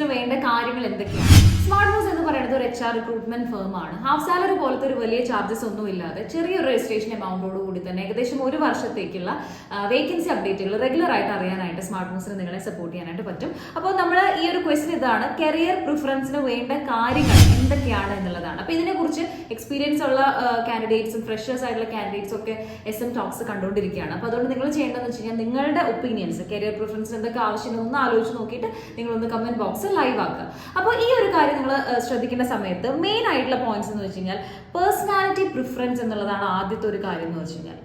റിക്രൂട്ട്മെന്റ്സിന് വേണ്ട കാര്യങ്ങൾ എന്തൊക്കെയാണ്? സ്മാർട്ട് മൂവ്സ് എന്ന് പറയുന്നത് ഒരു HR റിക്രൂട്ട്മെന്റ് ഫേം ആണ്. ഹാഫ് സാലറി പോലത്തെ ഒരു വലിയ ചാർജസ് ഒന്നും ഇല്ലാതെ ചെറിയൊരു രജിസ്ട്രേഷൻ എമൗണ്ടോട് കൂടി തന്നെ ഏകദേശം ഒരു വർഷത്തേക്കുള്ള വേക്കൻസി അപ്ഡേറ്റുകൾ റെഗുലർ ആയിട്ട് അറിയാനായിട്ട് സ്മാർട്ട് മൂവ്സിന് നിങ്ങളെ സപ്പോർട്ട് ചെയ്യാനായിട്ട് പറ്റും. അപ്പോൾ നമ്മൾ ഈ ഒരു ക്വസ്റ്റ്യൻ ഇതാണ്, കരിയർ പ്രിഫറൻസിന് വേണ്ട കാര്യങ്ങൾ എന്തൊക്കെയാണ് എന്നുള്ളതാണ്. അപ്പോൾ ഇതിനെക്കുറിച്ച് എക്സ്പീരിയൻസ് ഉള്ള കാൻഡിഡേറ്റ്സും ഫ്രഷേഴ്സ് ആയിട്ടുള്ള കാൻഡിഡേറ്റ്സും ഒക്കെ SM ടോക്സ് കണ്ടുകൊണ്ടിരിക്കുകയാണ്. അപ്പോൾ അതുകൊണ്ട് നിങ്ങൾ ചെയ്യേണ്ടതെന്ന് വെച്ച് കഴിഞ്ഞാൽ നിങ്ങളുടെ ഒപ്പീനിയൻസ് കരിയർ പ്രിഫറൻസിന് എന്തൊക്കെ ആവശ്യമുണ്ടോ ഒന്ന് ആലോചിച്ച് നോക്കിയിട്ട് നിങ്ങളൊന്ന് കമന്റ് ബോക്സിൽ ലൈവ് ആക്കുക. അപ്പോൾ ഈ ഒരു കാര്യം നിങ്ങൾ ശ്രദ്ധിക്കേണ്ട സമയത്ത് മെയിൻ ആയിട്ടുള്ള പോയിന്റ്സ് എന്ന് വെച്ച് കഴിഞ്ഞാൽ പേഴ്സണാലിറ്റി പ്രിഫറൻസ് എന്നുള്ളതാണ് ആദ്യത്തെ ഒരു കാര്യം എന്ന് വെച്ച് കഴിഞ്ഞാൽ.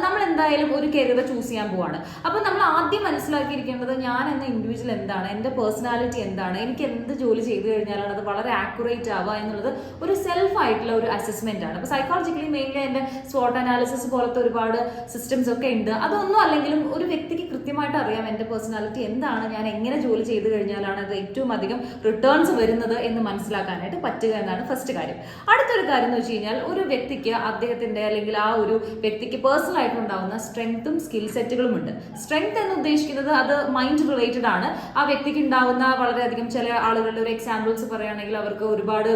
നമ്മൾ എന്തായാലും ഒരു കരിയർ ചൂസ് ചെയ്യാൻ പോവാണ്. അപ്പോൾ നമ്മൾ ആദ്യം മനസ്സിലാക്കിയിരിക്കേണ്ടത് ഞാൻ എന്ന ഇൻഡിവിജ്വൽ എന്താണ്, എൻ്റെ പേഴ്സണാലിറ്റി എന്താണ്, എനിക്ക് എന്ത് ജോലി ചെയ്തു കഴിഞ്ഞാലാണ് അത് വളരെ ആക്യുറേറ്റ് ആവുക എന്നുള്ളത് ഒരു സെൽഫ് ആയിട്ടുള്ള ഒരു അസസ്മെന്റ് ആണ്. അപ്പോൾ സൈക്കോളജിക്കലി മെയിൻലി എൻ്റെ SWOT അനാലിസിസ് പോലത്തെ ഒരുപാട് സിസ്റ്റംസ് ഒക്കെ ഉണ്ട്. അതൊന്നും അല്ലെങ്കിലും ഒരു വ്യക്തിക്ക് കൃത്യമായിട്ട് അറിയാം എൻ്റെ പേഴ്സണാലിറ്റി എന്താണ്, ഞാൻ എങ്ങനെ ജോലി ചെയ്തു കഴിഞ്ഞാലാണ് അത് ഏറ്റവും അധികം റിട്ടേൺസ് വരുന്നത് എന്ന് മനസ്സിലാക്കാനായിട്ട് പറ്റുക എന്നാണ് ഫസ്റ്റ് കാര്യം. അടുത്തൊരു കാര്യം എന്ന് വെച്ച് കഴിഞ്ഞാൽ ഒരു വ്യക്തിക്ക് അദ്ദേഹത്തിന്റെ അല്ലെങ്കിൽ ആ ഒരു വ്യക്തിക്ക് പേഴ്സണൽ ആയിട്ടുണ്ടാവുന്ന സ്ട്രെങ്ത്തും സ്കിൽ സെറ്റുകളും ഉണ്ട്. സ്ട്രെങ്ത് എന്ന് ഉദ്ദേശിക്കുന്നത് അത് മൈൻഡ് റിലേറ്റഡ് ആണ്. ആ വ്യക്തിക്ക് ഉണ്ടാവുന്ന വളരെയധികം ചില ആളുകളുടെ ഒരു എക്സാമ്പിൾസ് പറയുകയാണെങ്കിൽ അവർക്ക് ഒരുപാട്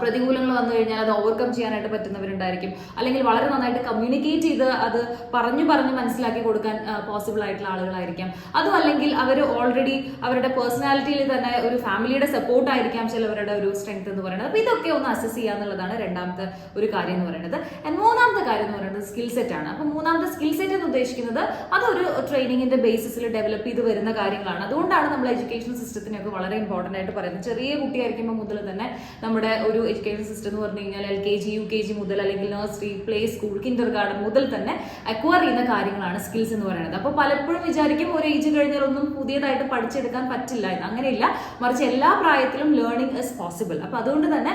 പ്രതികൂലങ്ങൾ വന്നു കഴിഞ്ഞാൽ അത് ഓവർകം ചെയ്യാനായിട്ട് പറ്റുന്നവരുണ്ടായിരിക്കും, അല്ലെങ്കിൽ വളരെ നന്നായിട്ട് കമ്മ്യൂണിക്കേറ്റ് ചെയ്ത് അത് പറഞ്ഞു മനസ്സിലാക്കി കൊടുക്കാൻ പോസിബിൾ ആയിട്ടുള്ള ആളുകളായിരിക്കാം. അതും അല്ലെങ്കിൽ അവർ ഓൾറെഡി അവരുടെ പേഴ്സണാലിറ്റിയിൽ തന്നെ ഒരു ഫാമിലിയുടെ സപ്പോർട്ട് ആയിരിക്കാം ചിലവരുടെ ഒരു സ്ട്രെങ്ത് എന്ന് പറയുന്നത്. അപ്പോൾ ഇതൊക്കെ ഒന്ന് അസസ് ചെയ്യുക എന്നുള്ളതാണ് രണ്ടാമത്തെ ഒരു കാര്യം എന്ന് പറയുന്നത്. മൂന്നാമത്തെ കാര്യം എന്ന് പറയുന്നത് സ്കിൽ സെറ്റ് ആണ്. അപ്പോൾ മൂന്നാമത്തെ സ്കിൽ സെറ്റ് എന്ന് ഉദ്ദേശിക്കുന്നത് അതൊരു ട്രെയിനിങ്ങിന്റെ ബേസിസിൽ ഡെവലപ്പ് ചെയ്ത് വരുന്ന കാര്യങ്ങളാണ്. അതുകൊണ്ടാണ് നമ്മൾ എഡ്യൂക്കേഷൻ സിസ്റ്റത്തിനൊക്കെ വളരെ ഇമ്പോർട്ടൻ്റ് ആയിട്ട് പറയുന്നത്. ചെറിയ കുട്ടിയായിരിക്കുമ്പോൾ മുതൽ തന്നെ നമ്മുടെ ഒരു എഡ്യൂക്കേഷൻ സിസ്റ്റം എന്ന് പറഞ്ഞു കഴിഞ്ഞാൽ LKG UKG മുതൽ അല്ലെങ്കിൽ nursery, play school, Kinder garden മുതൽ തന്നെ അക്വയർ ചെയ്യുന്ന കാര്യങ്ങളാണ് സ്കിൽസ് എന്ന് പറയുന്നത്. അപ്പോൾ പലപ്പോഴും വിചാരിക്കും ഒരു ഏജ് കഴിഞ്ഞാൽ ഒന്നും പുതിയതായിട്ട് പഠിച്ചെടുക്കാൻ പറ്റില്ല എന്ന്. അങ്ങനെയില്ല, മറിച്ച് എല്ലാ പ്രായത്തിലും ലേണിംഗ് ഇസ് പോസിബിൾ. അപ്പോൾ അതുകൊണ്ട് തന്നെ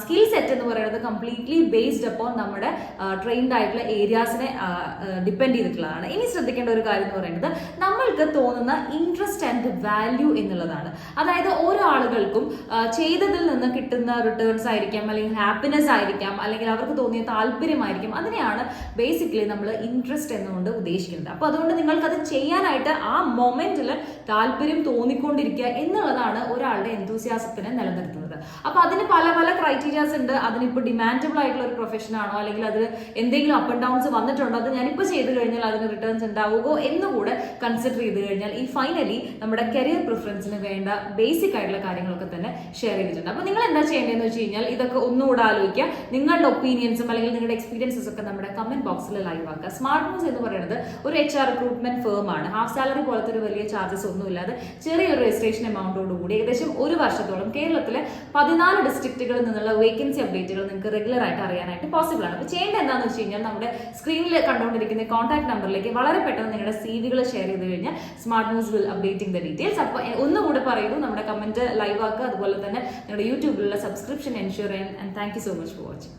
സ്കിൽ സെറ്റ് എന്ന് പറയുന്നത് കംപ്ലീറ്റ്ലി ബേസ്ഡ് അപ്പോൺ നമ്മുടെ ട്രെയിൻഡ് ആയിട്ടുള്ള ഏരിയാസിനെ ഡിപ്പെൻഡ് ചെയ്തിട്ടുള്ളതാണ്. ഇനി ശ്രദ്ധിക്കേണ്ട ഒരു കാര്യം എന്ന് പറയുന്നത് നമ്മൾക്ക് തോന്നുന്ന ഇൻട്രസ്റ്റ് ആൻഡ് വാല്യൂ എന്നുള്ളതാണ്. അതായത് ഓരോ ആളുകൾക്കും ചെയ്തതിൽ നിന്ന് കിട്ടുന്ന റിട്ടേൺസ് ആയിരിക്കാം, അല്ലെങ്കിൽ ഹാപ്പിനെസ് ആയിരിക്കാം, അല്ലെങ്കിൽ അവർക്ക് തോന്നിയ താല്പര്യമായിരിക്കും. അതിനെയാണ് ബേസിക്കലി നമ്മൾ ഇൻട്രസ്റ്റ് എന്നുകൊണ്ട് ഉദ്ദേശിക്കുന്നത്. അപ്പോൾ അതുകൊണ്ട് നിങ്ങൾക്കത് ചെയ്യാനായിട്ട് ആ മൊമെന്റിൽ താല്പര്യം തോന്നിക്കൊണ്ടിരിക്കുക എന്നുള്ളതാണ് ഒരാളുടെ എന്തൂസിയാസത്തിനെ നിലനിർത്തുന്നത്. അപ്പോൾ അതിന് പല പല ക്രൈറ്റീരിയാസ് ഉണ്ട്. അതിനിപ്പോൾ ഡിമാൻഡബിൾ ആയിട്ടുള്ള ഒരു പ്രൊഫഷൻ ആണോ, അല്ലെങ്കിൽ അത് എന്തെങ്കിലും അപ്പ് ആൻഡ് ഡൗൺസ് വന്നിട്ടുണ്ടോ, അത് ഞാനിപ്പോൾ ചെയ്ത് കഴിഞ്ഞാൽ അതിന് റിട്ടേൺസ് ഉണ്ടാവുമോ എന്നുകൂടെ കൺസിഡർ ചെയ്ത് കഴിഞ്ഞാൽ ഈ ഫൈനലി നമ്മുടെ കരിയർ പ്രിഫറൻസിന് വേണ്ട ബേസിക് ആയിട്ടുള്ള കാര്യങ്ങളൊക്കെ തന്നെ ഷെയർ ചെയ്തിട്ടുണ്ട്. അപ്പോൾ നിങ്ങൾ എന്താ ചെയ്യേണ്ടതെന്ന് വെച്ച് കഴിഞ്ഞാൽ ഇതൊക്കെ ഒന്നുകൂടെ ആലോചിക്കുക. നിങ്ങളുടെ ഒപ്പീനിയൻസും അല്ലെങ്കിൽ നിങ്ങളുടെ എക്സ്പീരിയൻസസ് ഒക്കെ നമ്മുടെ കമന്റ് ബോക്സിൽ ലൈവ് ആക്കുക. സ്മാർട്ട് മൂവ്സ് എന്ന് പറയുന്നത് ഒരു HR റിക്രൂട്ട്മെന്റ് ഫേം ആണ്. ഹാഫ് സാലറി പോലത്തെ ഒരു വലിയ ചാർജസ് ഒന്നുമില്ലാതെ ചെറിയൊരു രജിസ്ട്രേഷൻ എമൗണ്ടോട് കൂടി ഏകദേശം ഒരു വർഷത്തോളം കേരളത്തിലെ 14 ഡിസ്ട്രിക്റ്റുകളിൽ നിന്നുള്ള വേക്കൻസി അപ്ഡേറ്റുകൾ നിങ്ങൾക്ക് റെഗുലർ ആയിട്ട് അറിയാനായിട്ട് പോസിബിൾ ആണ്. അപ്പോൾ ചെയ്യേണ്ടത് എന്താണെന്ന് വെച്ച് കഴിഞ്ഞാൽ നമ്മുടെ സ്ക്രീനിൽ കണ്ടുകൊണ്ടിരിക്കുന്ന കോൺടാക്ട് നമ്പറിലേക്ക് വളരെ പെട്ടെന്ന് നിങ്ങളുടെ CV ഷെയർ ചെയ്ത് കഴിഞ്ഞാൽ smart moves will updating the details. അപ്പോൾ ഒന്നുകൂടെ പറയുന്നു, നമ്മുടെ കമന്റ് ലൈവ് ആക്കുക. അതുപോലെ തന്നെ നിങ്ങളുടെ യൂട്യൂബിലുള്ള subscription ensure and thank you so much for watching.